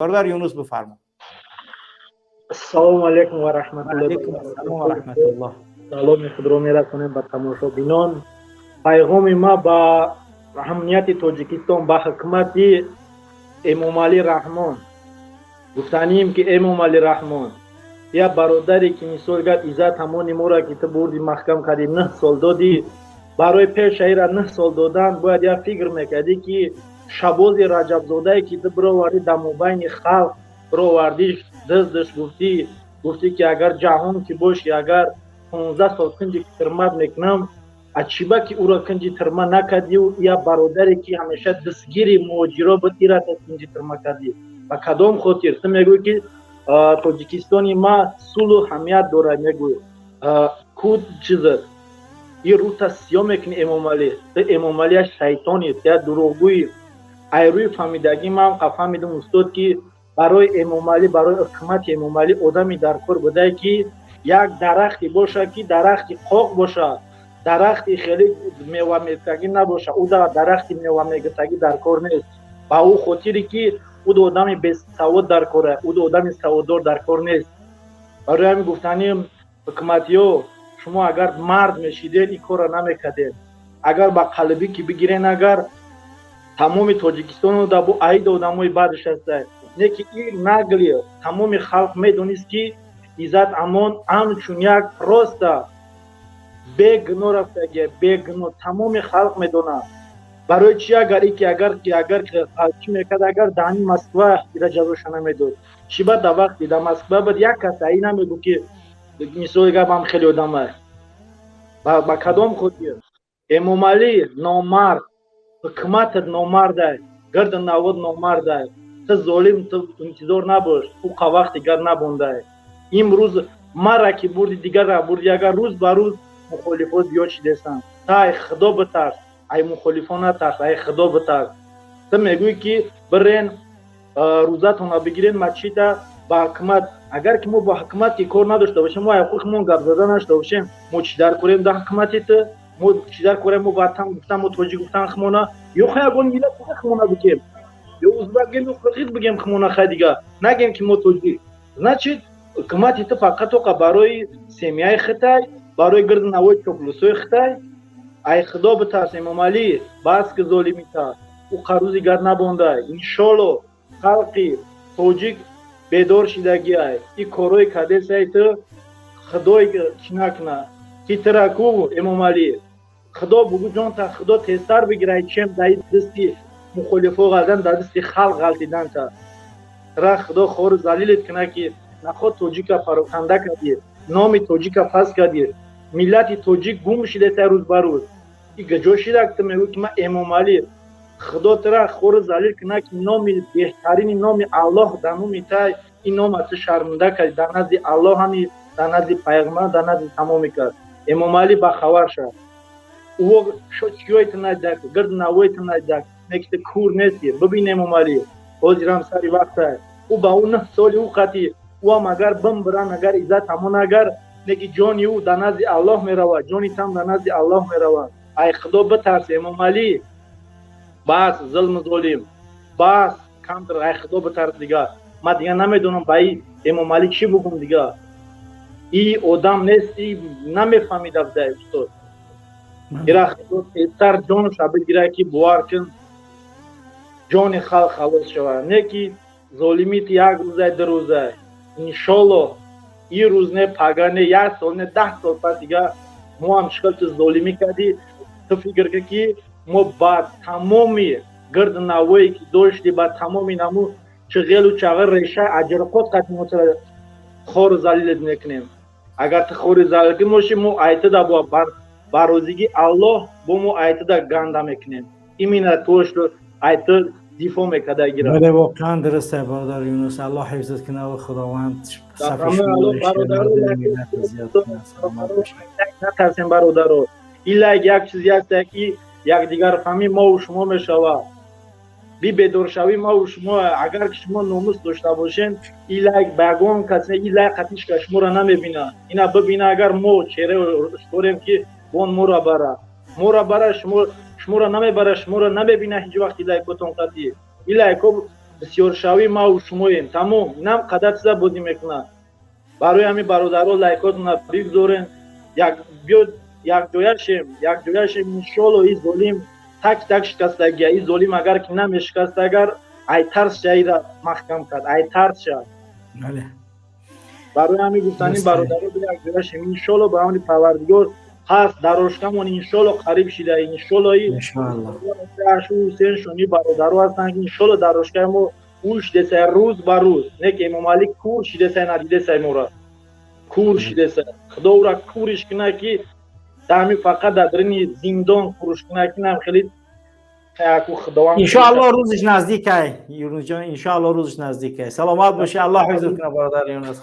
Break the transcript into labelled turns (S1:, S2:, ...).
S1: برادر یونس بفرمایید.
S2: السلام علیکم و رحمت الله.
S1: علیکم السلام و رحمت الله.
S2: سلام خود را میرسونم به تماشابینان. پیغام ما با اهمیت تاجیکستان به حکمت امام علی رحمان گفتنیم که امام علی رحمان یا برادری که مثال گفت عزت همان ما را که تو بردی محکم کردی 9 سال دادی، برای پیش را 9 سال دادن باید یا فکر میکردی که شباز رجب زاده که تو براوردی دموبین خلق براوردیش دزدش گفتی که اگر جهان که باشی اگر 15 سال کنجی ترمت میکنم اچیبا که او را کنجی ترمه نکردی و یا برادری که همیشه دستگیری مهاجرا بود ایرا کنجی ترمه کردی و کدام خاطر تو میگوی که تاجیکستانی ما صلح و حمیت داره. میگوی کود چیزه این رو تصیح میکنی امام علی، تو امام علی شیطانی یا دروغگوی. ایروی فهمیدگی من فهمیدم استاد که برای امام علی، برای حکمت امام علی آدمی در کار بوده که یک درختی باشه که درختی قاق باشه، درختی خیلی میوه میگتگی نباشه، او درختی میوه میگتگی در کار نیست. با او خاطری که او آدمی بی‌سواد در کاره، او آدمی سواددار در کار نیست. برای همین گفتنیم حکمتیو شما اگر مرد میشیدین این کار را نمیکردین. اگر با قلبی که بگیرین اگر تمام تاجیکستان رو در با عید آدمای بعدش هسته نه که این نگلی تمام خلق میدونست که عزت امان همچون یک راسته بگنو رفتگه بگنو تمام خلق میدونه. برای چی اگر ای که اگر چی میکرد اگر دانی مسکو ایره جزاش نمیداد چی بعد در وقتی در مسکو بعد یک کس ای نمیگو که مثال گفت هم خیلی آدمه با کدام خودی امام علی نامرد حکمت نامرده گرد نواد نامرده تو ظالم تو انتظار نباش او وقتی گر نبونده. امروز مرا که بردی دیگر را بردی اگر روز به روز مخالفات بیاد شدستن تا ای خدا بترس ای مخالفان نترس ای خدا بترس. تو میگوی که برین روزتون را بگیرین مسجد با حکمت. اگر که ما با حکمت که کار نداشته باشیم ما خودمون گپ زدن نشته باشیم ما چی در کنیم در حکمت تو ما چی در کنیم ما وطن گفتم ما توجی گفتن خمونه یا خیابون میله خمونه بگیم یا ازبک گیم یا قرقیز بگیم خمونه خیلی دیگه نگیم که ما توجی значит حکمت تو فقط و برای سمیای خطای برای گرد نوای چوپلوسوی خطای ای خدا بترس امام علی بس که ظالمی تا او قروزی گر نبونده انشالله خلقی توجیک بیدار شدگی ای این کاروی کدیس ای تو خدای چی نکنه کی ترکو امام علی خدا بگو جان تا خدا تیستر بگیره چیم دایی دستی مخالفو غلطن در دستی خلق غلطیدن تا را خدا خور زلیلت کنه که نخواد توجیک فروخنده کردی نام توجیک فاس کردی ملت توجیک گم شده تا روز بر روز این گجا شده که میگو که من امام علی خدا ترا خور زلیل کنه که نام بهترین نام الله در نام تا این نام از شرمنده کرد در نزد الله همی در نزد پیغمبر در نزد تمام کرد. امام علی با خبر شد او شوچیویت نداشت گرد نوایت نداشت نکته کور نیستی. ببین امام علی حاضرم سری وقت او با اون 9 سال او قتی او هم اگر بم برن اگر عزت همون اگر نگی جانی او در نزد الله میرود جانی تام در نزد الله میرود. ای خدا بترس امام علی بس ظلم ظالم بس کم در ای خدا بترس دیگه من دیگه نمیدونم با امام علی چی بگم دیگه. این آدم نیستی نمیفهمیده بده استاد ایرا خدا تر جانش بگیره که باور کن جان خلق خلاص شود نه که ظالمیت یک روزه 2 روزه انشالله این روز نه پگانه 1 سال نه 10 سال پس دیگه ما هم شکل تو ظالمی کردی تو فکر کنی که ما با تمامی گرد نوایی که داشتی با تمامی نمو چغل و چغل ریشه اجرقات قدیم متر خور زلیلت میکنیم. اگر تو خور زلیل موشی ما آیته دا با باروزگی الله با ما آیته دا گنده میکنیم ایمینه توش رو آیته دفاع میکده گیره.
S1: بله واقعا درسته برادر یونس الله حفظت کنه و خداوند صفی شما
S2: نترسیم برادر. ایلا یک چیزی هست که یک دیگر فهمی ما و شما میشوه بی بدور شوی ما و شما اگر شما ناموس داشته باشین ایلا بگون کسی ایلا قطیش که شما را نمیبینه اینا ببینه اگر ما چهره شوریم که بون ما را بره شما را نمیبره شما را نمیبینه هیچ وقت ایلا کتون قطی ایلا бисёршавӣ ма ва шумоем. Тамом. Инам қадар чиза бозӣ мекунад. Барои ҳамин бародаро лайкотона бигзорен. Биёд якҷояшем иншоалло ин золим так шикастагия. Ин золим агар ки намешикастагар ай тарсша ира маҳкам кард. Ай тарсша.
S1: бале.
S2: барои ҳамин гуфтани бародаро якҷояшем иншоалло ба амри Парвардигор ҳаст. Дарошкамон иншоалло қариб шида. Иншоалло
S1: иншоалло
S2: ашу Ҳусейн шони бародаро ҳастанд. Иншоалло дарошкаи мо уш десай рӯз ба рӯз. Не ки Эмомалӣ кур шидесай надидесай мора. Кур шидесай. Худо ура куриш кунад ки дами фақат дар дарини зиндон куриш кунад ки нам хеле яку худованд.
S1: иншоалло рӯзиш наздик ай. Юнус ҷон иншоалло рӯзиш наздик ай. Саломат боши. Аллоҳ ҳифзат кунад бародар Юнус.